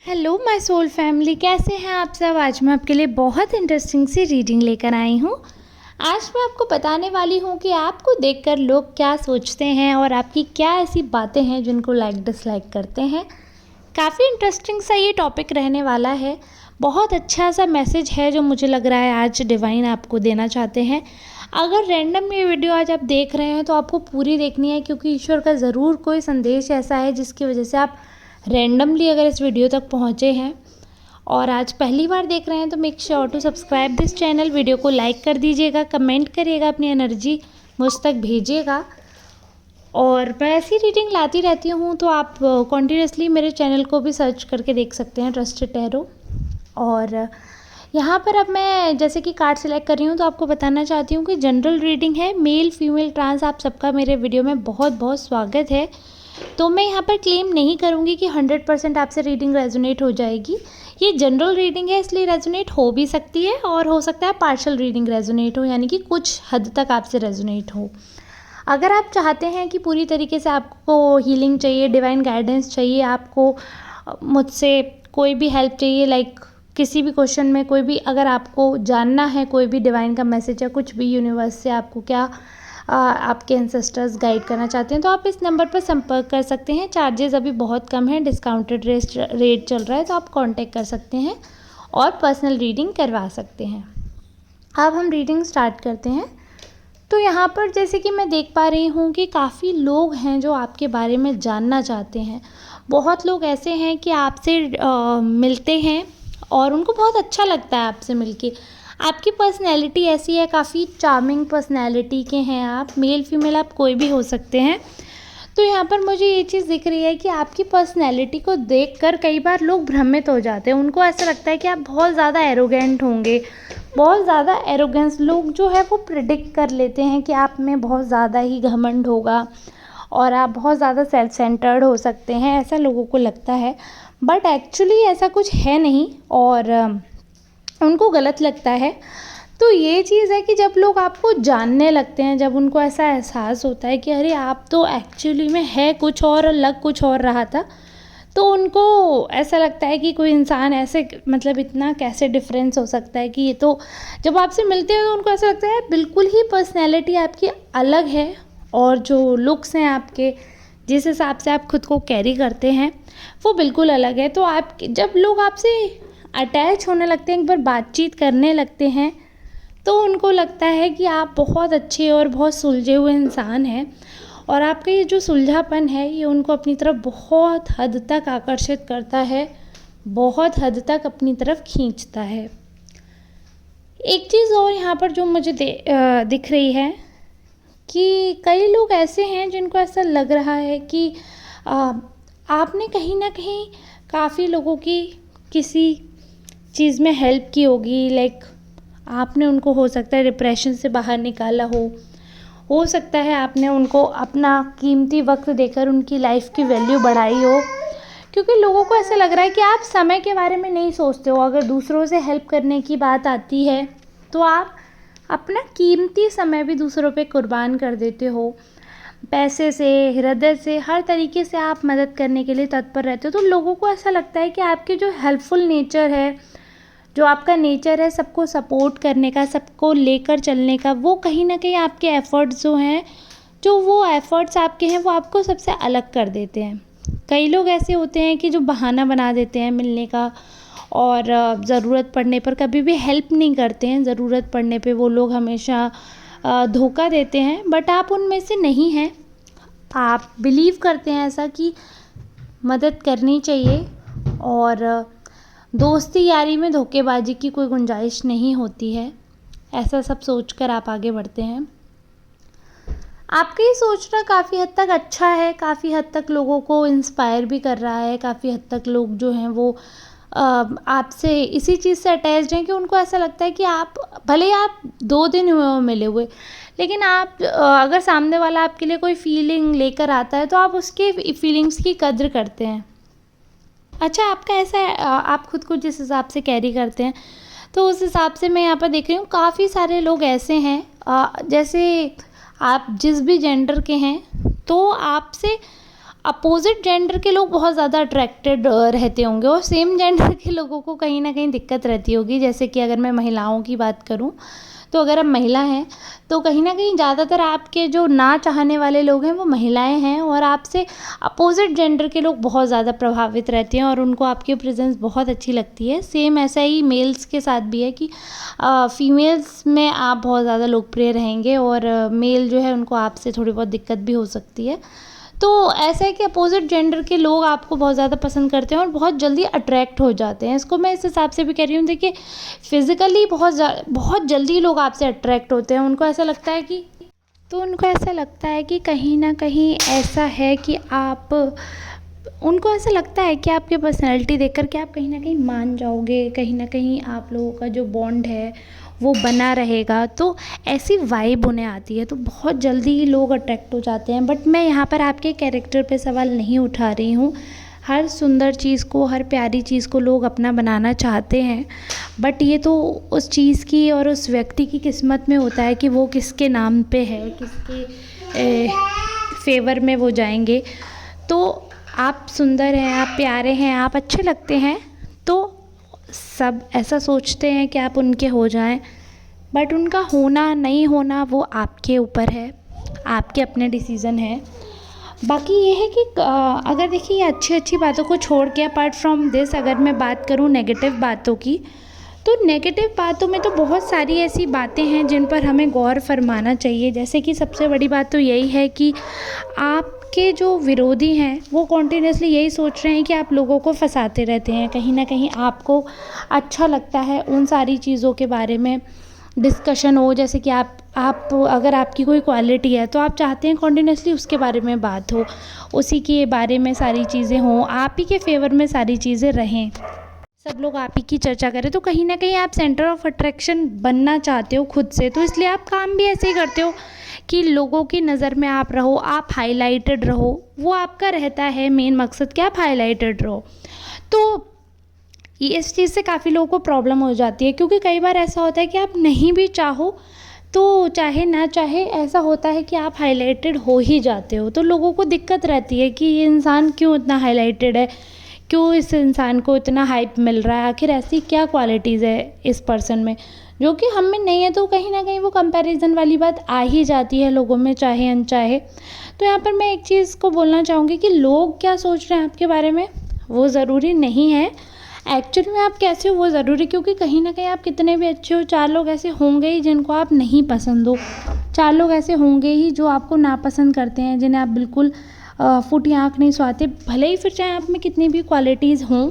Hello my soul family, कैसे हैं आप सब। आज मैं आपके लिए बहुत इंटरेस्टिंग सी रीडिंग लेकर आई हूँ। आज मैं आपको बताने वाली हूँ कि आपको देखकर लोग क्या सोचते हैं और आपकी क्या ऐसी बातें हैं जिनको लाइक डिसलाइक करते हैं। काफ़ी इंटरेस्टिंग सा ये टॉपिक रहने वाला है। बहुत अच्छा सा मैसेज है जो मुझे लग रहा है आज डिवाइन आपको देना चाहते हैं। अगर रैंडम ये वीडियो आज आप देख रहे हैं तो आपको पूरी देखनी है, क्योंकि ईश्वर का ज़रूर कोई संदेश ऐसा है जिसकी वजह से आप रैंडमली अगर इस वीडियो तक पहुँचे हैं और आज पहली बार देख रहे हैं तो make sure to subscribe this channel. Video को लाइक कर दीजिएगा, कमेंट करिएगा, अपनी एनर्जी मुझ तक भेजिएगा। और मैं ऐसी रीडिंग लाती रहती हूँ तो आप कॉन्टीन्यूसली मेरे चैनल को भी सर्च करके देख सकते हैं, ट्रस्टेड टैरो। और यहाँ पर अब मैं जैसे कि कार्ड सिलेक्ट कर रही हूँ तो आपको बताना चाहती हूँ कि जनरल रीडिंग है, मेल फीमेल ट्रांस आप सबका मेरे वीडियो में बहुत बहुत स्वागत है। तो मैं यहाँ पर क्लेम नहीं करूँगी कि 100% आपसे रीडिंग रेजोनेट हो जाएगी। ये जनरल रीडिंग है, इसलिए रेजोनेट हो भी सकती है और हो सकता है पार्शियल रीडिंग रेजोनेट हो, यानी कि कुछ हद तक आपसे रेजोनेट हो। अगर आप चाहते हैं कि पूरी तरीके से आपको हीलिंग चाहिए, डिवाइन गाइडेंस चाहिए, आपको मुझसे कोई भी हेल्प चाहिए, लाइक किसी भी क्वेश्चन में कोई भी अगर आपको जानना है, कोई भी डिवाइन का मैसेज या कुछ भी यूनिवर्स से आपको क्या आपके एंसेस्टर्स गाइड करना चाहते हैं, तो आप इस नंबर पर संपर्क कर सकते हैं। चार्जेस अभी बहुत कम है, डिस्काउंटेड रेट चल रहा है, तो आप कांटेक्ट कर सकते हैं और पर्सनल रीडिंग करवा सकते हैं। अब हम रीडिंग स्टार्ट करते हैं। तो यहाँ पर जैसे कि मैं देख पा रही हूँ कि काफ़ी लोग हैं जो आपके बारे में जानना चाहते हैं। बहुत लोग ऐसे हैं कि आपसे मिलते हैं और उनको बहुत अच्छा लगता है आपसे मिलके। आपकी पर्सनैलिटी ऐसी है, काफ़ी चार्मिंग पर्सनैलिटी के हैं आप, मेल फीमेल आप कोई भी हो सकते हैं। तो यहाँ पर मुझे ये चीज़ दिख रही है कि आपकी पर्सनैलिटी को देखकर कई बार लोग भ्रमित हो जाते हैं। उनको ऐसा लगता है कि आप बहुत ज़्यादा एरोगेंट होंगे, बहुत ज़्यादा एरोगेंस लोग जो है वो प्रिडिक्ट कर लेते हैं कि आप में बहुत ज़्यादा ही घमंड होगा और आप बहुत ज़्यादा सेल्फ सेंटर्ड हो सकते हैं, ऐसा लोगों को लगता है। बट एक्चुअली ऐसा कुछ है नहीं और उनको गलत लगता है। तो ये चीज़ है कि जब लोग आपको जानने लगते हैं, जब उनको ऐसा एहसास होता है कि अरे आप तो एक्चुअली में है कुछ और लग कुछ और रहा था, तो उनको ऐसा लगता है कि कोई इंसान ऐसे मतलब इतना कैसे डिफरेंस हो सकता है कि ये तो जब आपसे मिलते हैं तो उनको ऐसा लगता है बिल्कुल ही पर्सनैलिटी आपकी अलग है और जो लुक्स हैं आपके, जिस हिसाब से आप खुद को कैरी करते हैं वो बिल्कुल अलग है। तो आप जब लोग आपसे अटैच होने लगते हैं, एक बार बातचीत करने लगते हैं, तो उनको लगता है कि आप बहुत अच्छे और बहुत सुलझे हुए इंसान हैं और आपका ये जो सुलझापन है ये उनको अपनी तरफ बहुत हद तक आकर्षित करता है, बहुत हद तक अपनी तरफ खींचता है। एक चीज़ और यहाँ पर जो मुझे दिख रही है कि कई लोग ऐसे हैं जिनको ऐसा लग रहा है कि आपने कहीं ना कहीं काफ़ी लोगों की किसी चीज़ में हेल्प की होगी, लाइक आपने उनको हो सकता है डिप्रेशन से बाहर निकाला हो सकता है आपने उनको अपना कीमती वक्त देकर उनकी लाइफ की वैल्यू बढ़ाई हो, क्योंकि लोगों को ऐसा लग रहा है कि आप समय के बारे में नहीं सोचते हो। अगर दूसरों से हेल्प करने की बात आती है तो आप अपना कीमती समय भी दूसरों पे कुर्बान कर देते हो, पैसे से, हृदय से, हर तरीके से आप मदद करने के लिए तत्पर रहते हो। तो लोगों को ऐसा लगता है कि आपके जो हेल्पफुल नेचर है, जो आपका नेचर है सबको सपोर्ट करने का, सबको लेकर चलने का, वो कहीं ना कहीं आपके एफ़र्ट्स जो हैं, जो वो एफ़र्ट्स आपके हैं वो आपको सबसे अलग कर देते हैं। कई लोग ऐसे होते हैं कि जो बहाना बना देते हैं मिलने का और ज़रूरत पड़ने पर कभी भी हेल्प नहीं करते हैं। ज़रूरत पड़ने पे वो लोग हमेशा धोखा देते हैं, बट आप उनमें से नहीं हैं। आप बिलीव करते हैं ऐसा कि मदद करनी चाहिए और दोस्ती यारी में धोखेबाजी की कोई गुंजाइश नहीं होती है, ऐसा सब सोचकर आप आगे बढ़ते हैं। आपका ये सोचना काफ़ी हद तक अच्छा है, काफ़ी हद तक लोगों को इंस्पायर भी कर रहा है। काफ़ी हद तक लोग जो हैं वो आपसे इसी चीज़ से अटैच्ड हैं कि उनको ऐसा लगता है कि आप भले ही आप 2 दिन हुए हो मिले हुए, लेकिन आप अगर सामने वाला आपके लिए कोई फीलिंग लेकर आता है तो आप उसके फीलिंग्स की कद्र करते हैं। अच्छा, आपका ऐसा है आप खुद को जिस हिसाब से कैरी करते हैं तो उस हिसाब से मैं यहाँ पर देख रही हूँ काफ़ी सारे लोग ऐसे हैं जैसे आप जिस भी जेंडर के हैं तो आपसे अपोज़िट जेंडर के लोग बहुत ज़्यादा अट्रैक्टेड रहते होंगे और सेम जेंडर के लोगों को कहीं न कहीं दिक्कत रहती होगी। जैसे कि अगर मैं महिलाओं की बात करूँ, तो अगर आप महिला हैं, तो कहीं न कहीं ज़्यादातर आपके जो ना चाहने वाले लोग हैं, वो महिलाएँ हैं और आपसे अपोज़िट जेंडर के लोग बहुत ज़्यादा प्रभावित रहते हैं और उनको आपकी प्रेज़ेंस बहुत अच्छी लगती है। सेम ऐसा ही मेल्स के साथ भी है कि फीमेल्स में आप बहुत ज़्यादा लोकप्रिय रहेंगे और मेल जो है उनको आपसे थोड़ी बहुत दिक्कत भी हो सकती है। तो ऐसा है कि अपोज़िट जेंडर के लोग आपको बहुत ज़्यादा पसंद करते हैं और बहुत जल्दी अट्रैक्ट हो जाते हैं। इसको मैं इस हिसाब से भी कह रही हूँ, देखिए फ़िज़िकली बहुत जल्दी लोग आपसे अट्रैक्ट होते हैं। उनको ऐसा लगता है कि कहीं न कहीं ऐसा है कि आप उनको ऐसा लगता है कि आपकी पर्सनैलिटी देख कर के आप कहीं न कहीं मान जाओगे, कहीं न कहीं आप लोगों का जो बॉन्ड है वो बना रहेगा। तो ऐसी वाइब उन्हें आती है, तो बहुत जल्दी लोग अट्रैक्ट हो जाते हैं। बट मैं यहाँ पर आपके कैरेक्टर पे सवाल नहीं उठा रही हूँ। हर सुंदर चीज़ को, हर प्यारी चीज़ को लोग अपना बनाना चाहते हैं, बट ये तो उस चीज़ की और उस व्यक्ति की किस्मत में होता है कि वो किसके नाम पे है, किसके फ़ेवर में वो जाएँगे। तो आप सुंदर हैं, आप प्यारे हैं, आप अच्छे लगते हैं, तो सब ऐसा सोचते हैं कि आप उनके हो जाएं, बट उनका होना नहीं होना वो आपके ऊपर है, आपके अपने डिसीज़न है। बाकी ये है कि अगर देखिए ये अच्छी अच्छी बातों को छोड़ के अपार्ट फ्रॉम दिस अगर मैं बात करूँ नेगेटिव बातों की, तो नेगेटिव बातों में तो बहुत सारी ऐसी बातें हैं जिन पर हमें गौर फरमाना चाहिए। जैसे कि सबसे बड़ी बात तो यही है कि आपके जो विरोधी हैं वो कॉन्टिन्यूसली यही सोच रहे हैं कि आप लोगों को फंसाते रहते हैं। कहीं ना कहीं आपको अच्छा लगता है उन सारी चीज़ों के बारे में डिस्कशन हो। जैसे कि आप अगर आपकी कोई क्वालिटी है तो आप चाहते हैं कॉन्टिन्यूसली उसके बारे में बात हो, उसी के बारे में सारी चीज़ें हों, आप ही के फेवर में सारी चीज़ें रहें, सब लोग आप ही की चर्चा करें। तो कहीं ना कहीं आप सेंटर ऑफ अट्रैक्शन बनना चाहते हो खुद से, तो इसलिए आप काम भी ऐसे ही करते हो कि लोगों की नज़र में आप रहो, आप हाईलाइटेड रहो। वो आपका रहता है मेन मकसद कि आप हाईलाइटेड रहो। तो ये इस चीज़ से काफ़ी लोगों को प्रॉब्लम हो जाती है, क्योंकि कई बार ऐसा होता है कि आप नहीं भी चाहो तो चाहे ना चाहे ऐसा होता है कि आप हाईलाइटेड हो ही जाते हो। तो लोगों को दिक्कत रहती है कि ये इंसान क्यों इतना हाईलाइटेड है, क्यों इस इंसान को इतना हाइप मिल रहा है, आखिर ऐसी क्या क्वालिटीज़ है इस पर्सन में जो कि हम में नहीं है। तो कहीं ना कहीं वो कंपैरिजन वाली बात आ ही जाती है लोगों में, चाहे अनचाहे। तो यहाँ पर मैं एक चीज़ को बोलना चाहूँगी कि लोग क्या सोच रहे हैं आपके बारे में वो ज़रूरी नहीं है, एक्चुअली में आप कैसे हो वो ज़रूरी। क्योंकि कहीं ना कहीं आप कितने भी अच्छे हो, चार लोग ऐसे होंगे ही जिनको आप नहीं पसंद हो, चार लोग ऐसे होंगे ही जो आपको नापसंद करते हैं, जिन्हें आप बिल्कुल फूटी आँख नहीं सुहाते, भले ही फिर चाहे आप में कितनी भी क्वालिटीज़ हों।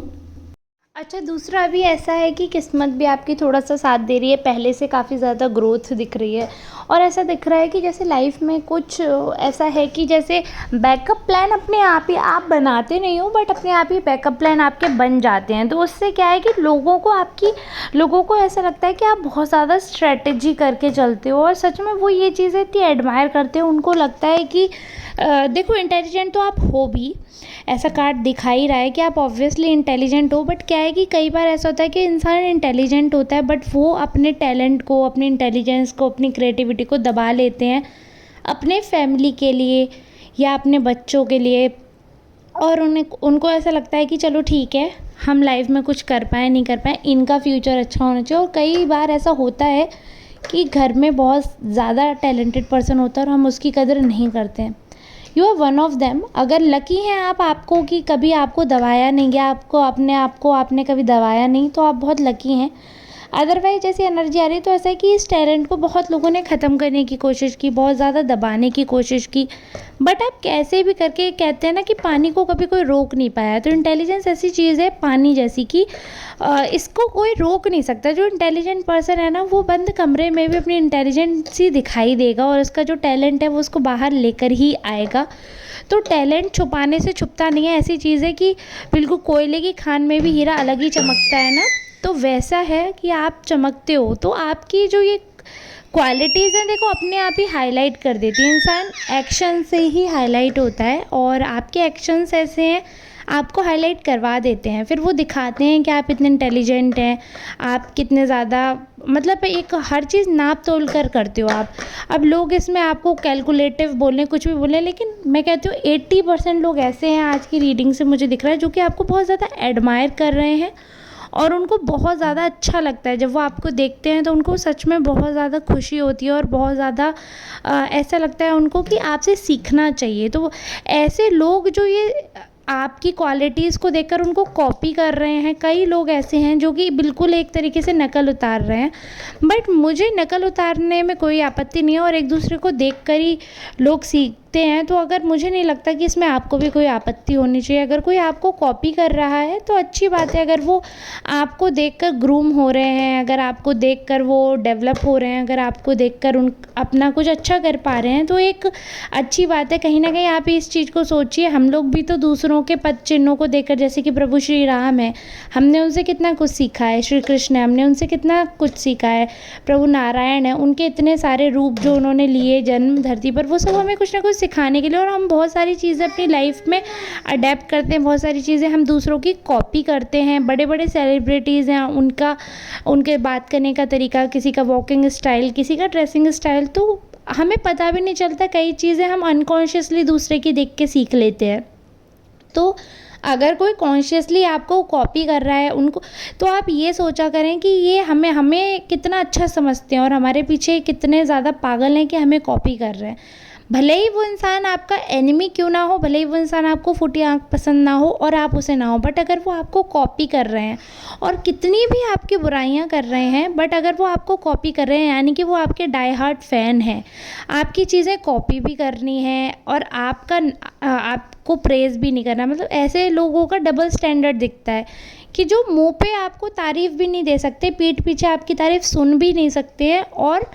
अच्छा, दूसरा भी ऐसा है कि किस्मत भी आपकी थोड़ा सा साथ दे रही है, पहले से काफ़ी ज़्यादा ग्रोथ दिख रही है और ऐसा दिख रहा है कि जैसे लाइफ में कुछ ऐसा है कि जैसे बैकअप प्लान अपने आप ही आप बनाते नहीं हो, बट अपने आप ही बैकअप प्लान आपके बन जाते हैं। तो उससे क्या है कि लोगों को ऐसा लगता है कि आप बहुत ज़्यादा स्ट्रेटजी करके चलते हो और सच में वो ये चीज़ें इतनी एडमायर करते हो। उनको लगता है कि देखो इंटेलिजेंट तो आप हो भी, ऐसा कार्ड दिखा ही रहा है कि आप ऑब्वियसली इंटेलिजेंट हो, बट क्या है कि कई बार ऐसा होता है कि इंसान इंटेलिजेंट होता है बट वो अपने टैलेंट को, अपनी इंटेलिजेंस को, अपनी क्रिएटिविटी को दबा लेते हैं अपने फैमिली के लिए या अपने बच्चों के लिए। और उनको ऐसा लगता है कि चलो ठीक है, हम लाइफ में कुछ कर पाएँ नहीं कर पाएँ, इनका फ्यूचर अच्छा होना चाहिए। और कई बार ऐसा होता है कि घर में बहुत ज़्यादा टैलेंटेड पर्सन होता है और हम उसकी कदर नहीं करते हैं। You are one of them. अगर लकी हैं आपको कि कभी आपको दबाया नहीं गया, आपने कभी दबाया नहीं, तो आप बहुत लकी हैं। अदरवाइज जैसी एनर्जी आ रही है तो ऐसा है कि इस टैलेंट को बहुत लोगों ने ख़त्म करने की कोशिश की, बहुत ज़्यादा दबाने की कोशिश की, बट आप कैसे भी करके, कहते हैं ना कि पानी को कभी कोई रोक नहीं पाया। तो इंटेलिजेंस ऐसी चीज़ है पानी जैसी कि इसको कोई रोक नहीं सकता। जो इंटेलिजेंट पर्सन है ना, वो बंद कमरे में भी अपनी इंटेलिजेंसी दिखाई देगा और उसका जो टैलेंट है वो उसको बाहर लेकर ही आएगा। तो टैलेंट छुपाने से छुपता नहीं है। ऐसी चीज़ है कि बिल्कुल कोयले की खान में भी हीरा अलग ही चमकता है ना, तो वैसा है कि आप चमकते हो। तो आपकी जो ये क्वालिटीज़ हैं देखो अपने आप ही हाईलाइट कर देती है। इंसान एक्शन से ही हाईलाइट होता है और आपके एक्शंस ऐसे हैं, आपको हाईलाइट करवा देते हैं। फिर वो दिखाते हैं कि आप इतने इंटेलिजेंट हैं, आप कितने ज़्यादा मतलब एक हर चीज़ नाप तोल कर करते हो आप। अब लोग इसमें आपको कैलकुलेटिव बोलें, कुछ भी बोलें, लेकिन मैं कहती हूँ 80% लोग ऐसे हैं आज की रीडिंग से मुझे दिख रहा है जो कि आपको बहुत ज़्यादा एडमायर कर रहे हैं और उनको बहुत ज़्यादा अच्छा लगता है। जब वो आपको देखते हैं तो उनको सच में बहुत ज़्यादा खुशी होती है और बहुत ज़्यादा ऐसा लगता है उनको कि आपसे सीखना चाहिए। तो ऐसे लोग जो ये आपकी क्वालिटीज़ को देखकर उनको कॉपी कर रहे हैं, कई लोग ऐसे हैं जो कि बिल्कुल एक तरीके से नकल उतार रहे हैं। बट मुझे नकल उतारने में कोई आपत्ति नहीं है और एक दूसरे को देखकर ही लोग सीखते हैं। तो अगर मुझे नहीं लगता कि इसमें आपको भी कोई आपत्ति होनी चाहिए। अगर कोई आपको कॉपी कर रहा है तो अच्छी बात है, अगर वो आपको देखकर ग्रूम हो रहे हैं, अगर आपको देखकर वो डेवलप हो रहे हैं, अगर आपको देखकर उन अपना कुछ अच्छा कर पा रहे हैं तो एक अच्छी बात है। कहीं ना कहीं आप इस चीज़ को सोचिए, हम लोग भी तो दूसरों के पद चिन्हों को देखकर, जैसे कि प्रभु श्री राम है, हमने उनसे कितना कुछ सीखा है, श्री कृष्ण है, हमने उनसे कितना कुछ सीखा है, प्रभु नारायण है, उनके इतने सारे रूप जो उन्होंने लिए जन्म धरती पर, वो सब हमें कुछ ना कुछ सिखाने के लिए। और हम बहुत सारी चीज़ें अपनी लाइफ में अडेप्ट करते हैं, बहुत सारी चीज़ें हम दूसरों की कॉपी करते हैं। बड़े बड़े सेलिब्रिटीज़ हैं, उनके बात करने का तरीका, किसी का वॉकिंग स्टाइल, किसी का ड्रेसिंग स्टाइल, तो हमें पता भी नहीं चलता, कई चीज़ें हम अनकॉन्शियसली दूसरे की देख के सीख लेते हैं। तो अगर कोई कॉन्शियसली आपको कॉपी कर रहा है उनको, तो आप ये सोचा करें कि ये हमें कितना अच्छा समझते हैं और हमारे पीछे कितने ज़्यादा पागल हैं कि हमें कॉपी कर रहे हैं। भले ही वो इंसान आपका एनिमी क्यों ना हो, भले ही वो इंसान आपको फूटी आँख पसंद ना हो और आप उसे ना हो, बट अगर वो आपको कॉपी कर रहे हैं और कितनी भी आपकी बुराइयां कर रहे हैं, बट अगर वो आपको कॉपी कर रहे हैं यानी कि वो आपके डाई हार्ट फ़ैन हैं, आपकी चीज़ें कॉपी भी करनी है और आपको प्रेज़ भी नहीं करना। मतलब ऐसे लोगों का डबल स्टैंडर्ड दिखता है कि जो मुंह पे आपको तारीफ़ भी नहीं दे सकते, पीठ पीछे आपकी तारीफ़ सुन भी नहीं सकते हैं और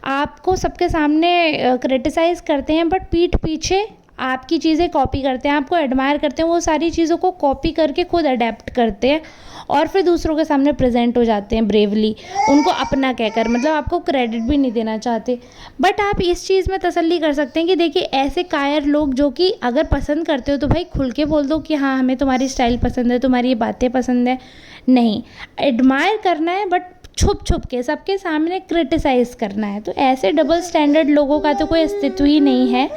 आपको सबके सामने क्रिटिसाइज़ करते हैं, बट पीठ पीछे आपकी चीज़ें कॉपी करते हैं, आपको एडमायर करते हैं, वो सारी चीज़ों को कॉपी करके खुद अडेप्ट करते हैं और फिर दूसरों के सामने प्रेजेंट हो जाते हैं ब्रेवली, उनको अपना कहकर, मतलब आपको क्रेडिट भी नहीं देना चाहते। बट आप इस चीज़ में तसल्ली कर सकते हैं कि देखिए ऐसे कायर लोग जो कि अगर पसंद करते हो तो भाई खुल के बोल दो कि हाँ हमें तुम्हारी स्टाइल पसंद है, तुम्हारी ये बातें पसंद है। नहीं, एडमायर करना है बट छुप छुप के सबके सामने क्रिटिसाइज़ करना है। तो ऐसे डबल स्टैंडर्ड लोगों का तो कोई अस्तित्व ही नहीं है।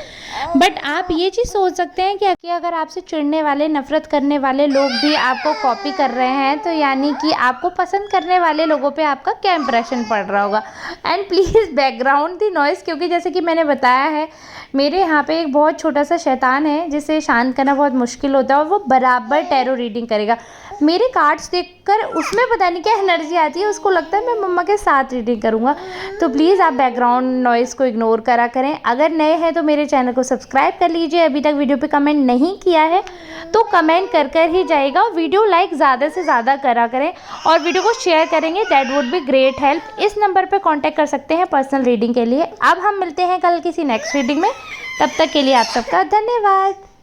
बट आप ये चीज़ सोच सकते हैं कि अगर आपसे चिढ़ने वाले, नफ़रत करने वाले लोग भी आपको कॉपी कर रहे हैं तो यानी कि आपको पसंद करने वाले लोगों पे आपका क्या इंप्रेशन पड़ रहा होगा। And please background the noise, क्योंकि जैसे कि मैंने बताया है मेरे यहाँ पे एक बहुत छोटा सा शैतान है जिसे शांत करना बहुत मुश्किल होता है और वो बराबर टैरो रीडिंग करेगा। मेरे कार्ड्स देखकर उसमें पता नहीं क्या एनर्जी आती है, उसको लगता है मैं मम्मा के साथ रीडिंग करूँगा। तो प्लीज़ आप बैकग्राउंड नॉइज़ को इग्नोर करा करें। अगर नए हैं तो मेरे चैनल को सब्सक्राइब कर लीजिए। अभी तक वीडियो पे कमेंट नहीं किया है तो कमेंट कर ही जाएगा और वीडियो लाइक ज़्यादा से ज़्यादा करा करें और वीडियो को शेयर करेंगे, that would be great help. इस नंबर पर कॉन्टैक्ट कर सकते हैं पर्सनल रीडिंग के लिए। अब हम मिलते हैं कल किसी नेक्स्ट रीडिंग में, तब तक के लिए आप सबका धन्यवाद।